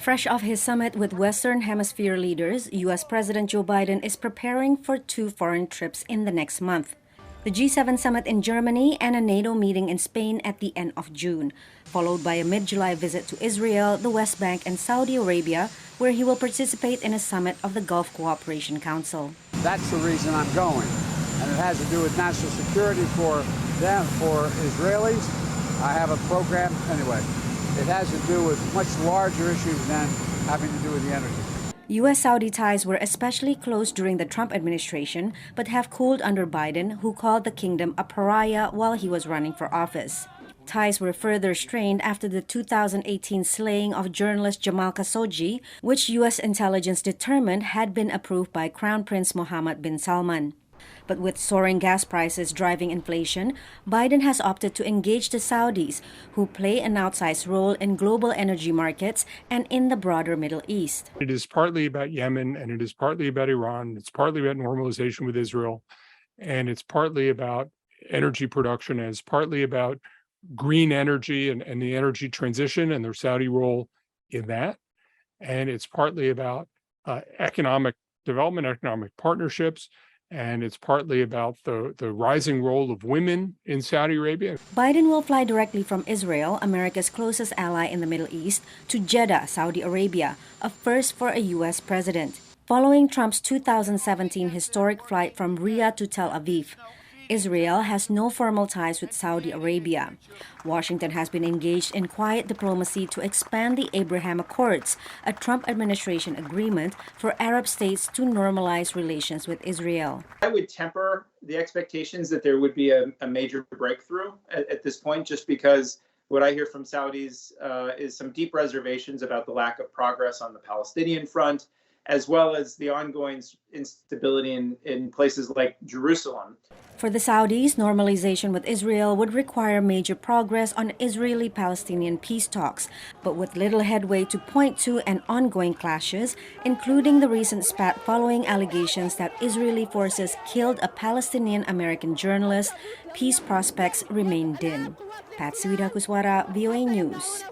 Fresh off his summit with Western Hemisphere leaders, U.S. President Joe Biden is preparing for 2 foreign trips in the next month. The G7 summit in Germany and a NATO meeting in Spain at the end of June, followed by a mid-July visit to Israel, the West Bank, and Saudi Arabia, where he will participate in a summit of the Gulf Cooperation Council. That's the reason I'm going, and it has to do with national security for them, for Israelis. I have a program, anyway. It has to do with much larger issues than having to do with the energy. U.S.-Saudi ties were especially close during the Trump administration, but have cooled under Biden, who called the kingdom a pariah while he was running for office. Ties were further strained after the 2018 slaying of journalist Jamal Khashoggi, which U.S. intelligence determined had been approved by Crown Prince Mohammed bin Salman. But with soaring gas prices driving inflation, Biden has opted to engage the Saudis, who play an outsized role in global energy markets and in the broader Middle East. It is partly about Yemen, and it is partly about Iran. It's partly about normalization with Israel, and it's partly about energy production, and it's partly about green energy and the energy transition and their Saudi role in that. And it's partly about economic development, economic partnerships, and it's partly about the rising role of women in Saudi Arabia. Biden will fly directly from Israel, America's closest ally in the Middle East, to Jeddah, Saudi Arabia, a first for a U.S. president, following Trump's 2017 historic flight from Riyadh to Tel Aviv. Israel has no formal ties with Saudi Arabia. Washington has been engaged in quiet diplomacy to expand the Abraham Accords, a Trump administration agreement for Arab states to normalize relations with Israel. I would temper the expectations that there would be a major breakthrough at this point, just because what I hear from Saudis is some deep reservations about the lack of progress on the Palestinian front, as well as the ongoing instability in places like Jerusalem. For the Saudis, normalization with Israel would require major progress on Israeli-Palestinian peace talks, but with little headway to point to and ongoing clashes, including the recent spat following allegations that Israeli forces killed a Palestinian-American journalist, peace prospects remain dim. Patsy, Widakuswara, VOA News.